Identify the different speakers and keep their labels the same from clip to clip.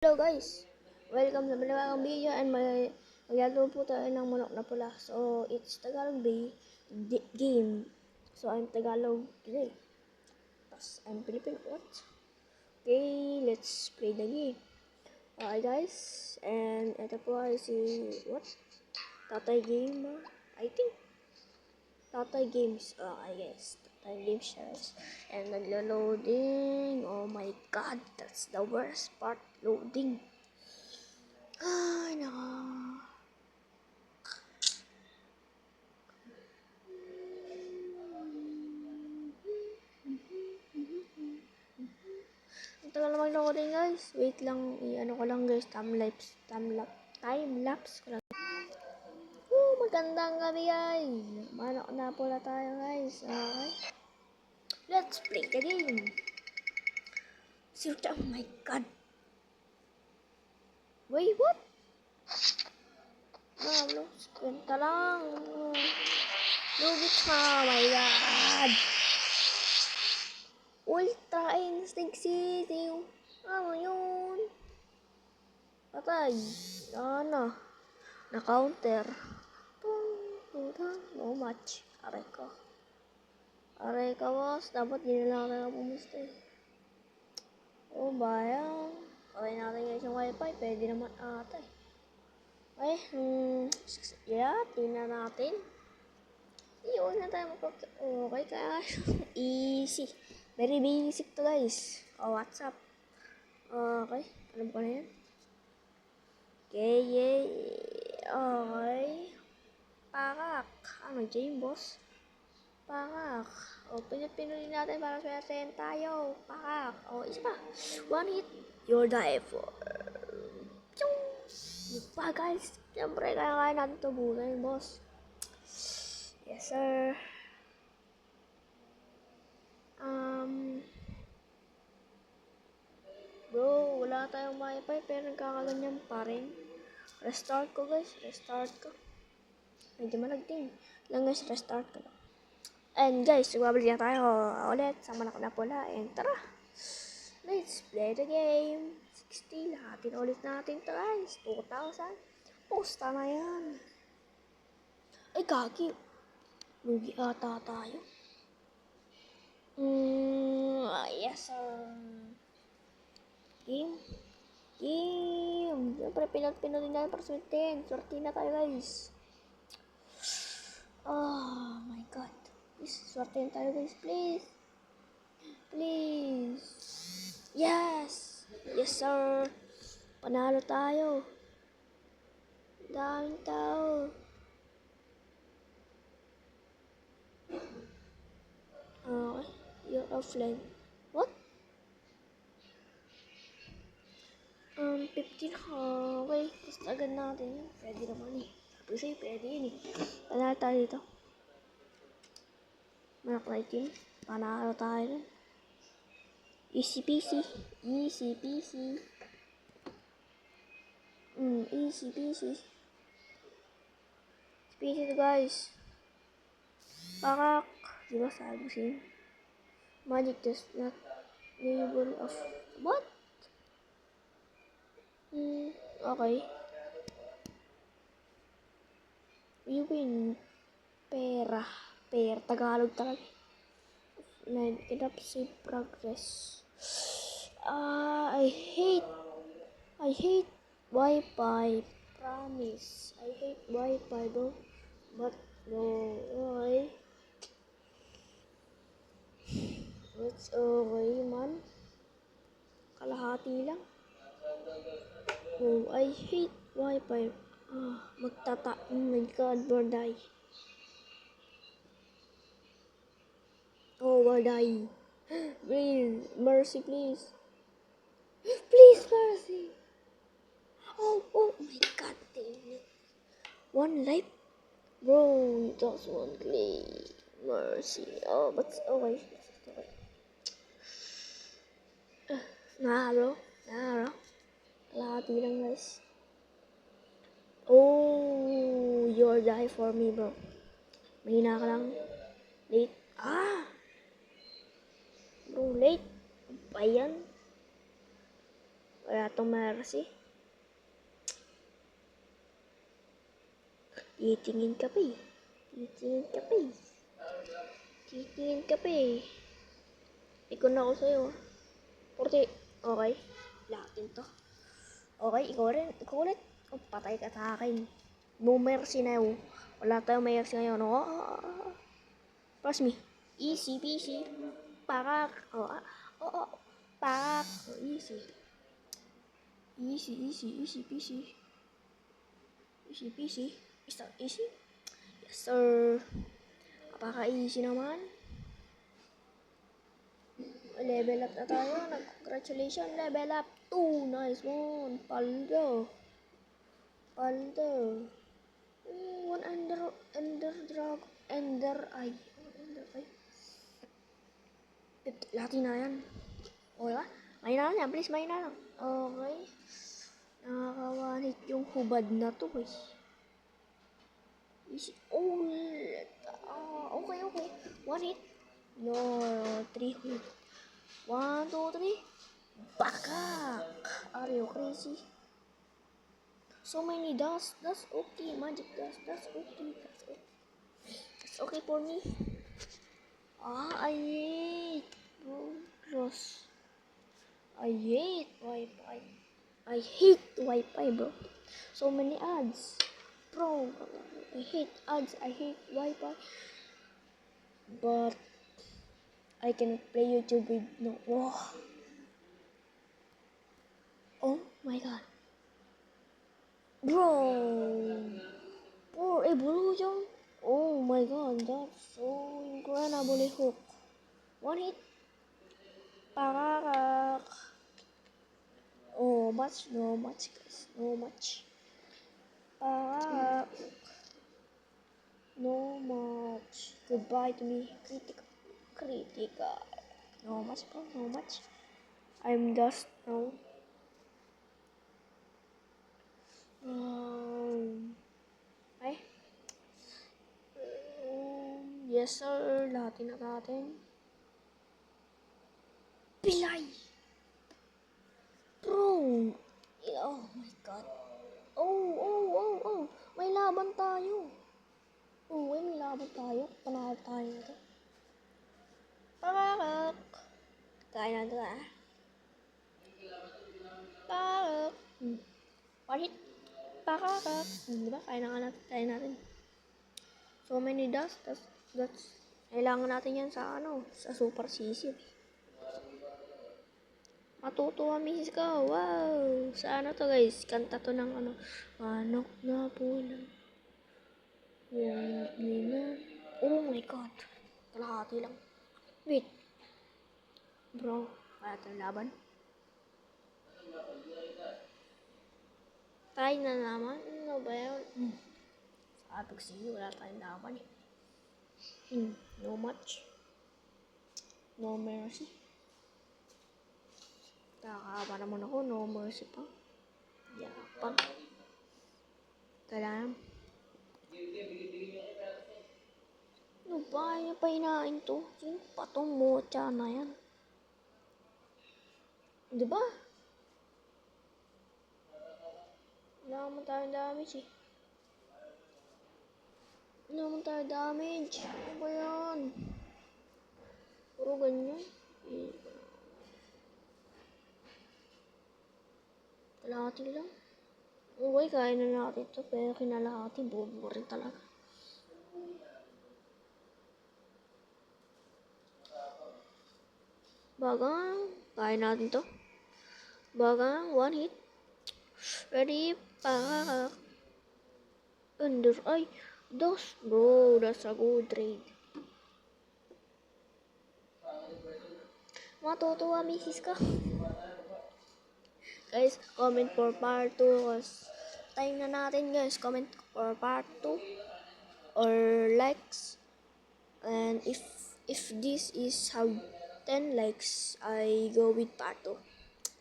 Speaker 1: Hello guys! Welcome sa panibagong video and maglalaro po tayo ng manok na pula. So, it's Tagalog game. So, I'm Tagalog today. Tapos, I'm Filipino. What? Okay, let's play the game. Okay guys, and ito po ay si, what? Tatay Game, I think. Tatay Games, I guess. Tatay Games shares. And naglo-loading. Oh my god, that's the worst part. Loading. Ay, naka. Ang tagal na mag-loading guys. Wait lang, i-ano ko lang guys. Time-lapse ko lang. Magandang gabi guys. Manok na pula tayo guys. Okay. Let's play the game. Oh my god. Wait, what? Kwenta lang. Lubit ka, oh my god. Ultra Instinct City. Ano yun? Patay. Ano? Na-counter. No match. Aray ko. Aray ka boss. Dapat hindi na lang ako pumusta eh. Oh bayan. Patay natin guys yung wifi. Pwede naman ata eh. Okay. Yeah. Tingnan natin. Iyon na tayo okay kaya. Easy. Very basic to guys. WhatsApp. Okay. Alam ko na yan. Okay, yay. Okay. Pakak. Ano, James boss? Pakak. O, pinunin natin para swertein tayo. Pakak. O, isa pa. One hit. You'll die for. Chong. Pa guys. Siyempre, kaya natin ito bulan, boss. Yes, sir. Bro, wala tayong wifi pero nagkakaganyan pa rin. Restart ko guys, restart ko. Medyo malagting. Lang guys, restart ko lang. And guys, magbabalik na tayo ulit sa manok na pula. And tara, let's play the game. 60, lahatin ulit natin to guys. 2,000. Posta na yan. Ay, gagi. Lugi ata tayo. Yes sir. Game. Siyempre, pinag-pinunin natin para swerte. Swerte na tayo guys. Oh my god. Please, swerte na tayo guys. Please. Please. Yes. Yes sir. Panalo tayo. Daming tao. Okay. You're offline. What? 15 okay. Tapos agad natin yun. Pwede naman eh. Sabi sa'yo, pwede yun eh. Panalo tayo dito. Manok na itim. Panalo tayo dun. Easy peasy. Easy peasy. Easy peasy. Peasy to guys. Pakak. Diba sabi sa'yo? Magic does not label of what? Okay. You win. Pera. Tagalog talaga. Enough save progress. I hate Wi-Fi. Promise. I hate Wi-Fi bro. But no. Okay. It's okay man. Kalahati lang. Oh, I hate Wi-Fi. Oh my god, bro, die. Oh, we're dying. Please, mercy, please. Please, mercy. Oh my god, damn it. One life? Bro, just one click. Mercy. Oh, but okay. Bro. Lahati lang guys. Oh, you're die for me bro. Mahina ka lang. Late. Bro, late. Ba yan? Kaya to Mercy. Titingin ka pa eh. Titingin ka pa eh. Titingin ka pa eh. Ikon na ako sa'yo. 40. Okay. Lahatin to. Okay, ikaw rin. Ikaw ulit. Oh, patay ka sa akin. No mercy na yun. Wala tayong mercy ngayon. Trust me. Easy peasy. Pakak. Pakak. Easy. Easy peasy. Easy peasy. Is that easy? Yes, sir. Napaka-easy naman. Level up na tayo. Congratulations. Level up 2. Nice one. Paldo. One ender eye. Latin na yan. Okay ba? May na lang. Please, may na lang. Okay. Nakakawanit yung hubad na to eh. Okay. 1 hit. No, 3 hit. 1, 2, 3. Bakak! Are you crazy? So many dust. That's okay. Magic dust. That's okay. That's okay for me. I hate Rose. I hate Wi-Fi. I hate Wi-Fi, bro. So many ads. Bro, I hate ads. I hate Wi-Fi. But I can play YouTube with no. Oh my god. Bro, poor evolution. Oh my god, that's so incredible hook. 1 hit. Pakak. Oh, no much guys. No much. Pakak. No much. Goodbye to me. Critical. No much, bro. No much. I'm dust now. Ay. Yes sir. Lahatin na natin. Pilay. Bro. Oh my god. Oh. May laban tayo. May laban tayo. Panalo tayo nito. Pakak. Kaya na ito Pakak. 1 hit. Pakak. Diba? Kaya natin. So many dust. That's kailangan natin yan sa sa super CC. Matutuwa misis ko. Wow. Sa to guys? Kanta to ng manok na pula. Oh my god. Kalahati lang. Wait. Bro, kaya tayo laban. Tayo na naman. Ano ba yun? Sabi ko sa'yo, wala tayong laban eh. No much. No mercy. Kakaba naman ako, no mercy pa. Yapang. Kailangan. Ano ba? Ano pa hinain to? Sino pa tong mocha na yan? Diba? Wala naman tayong damage eh. Ano ba yan? Puro ganyan. Kalahati lang. Okay, kaya na natin ito. Pero kinalahati, bobo rin talaga. Bagang, kaya natin to. Bagang, 1 hit. Ready, pakak. Under, ay, dos. Bro, that's a good trade. Matutuwa misis ka. Guys, comment for part 2. Time na natin guys. Comment for part 2. Or likes. And if this is how 10 likes, I go with part 2.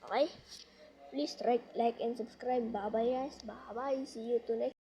Speaker 1: Okay? Please like and subscribe. Bye bye guys. Bye bye. See you to next.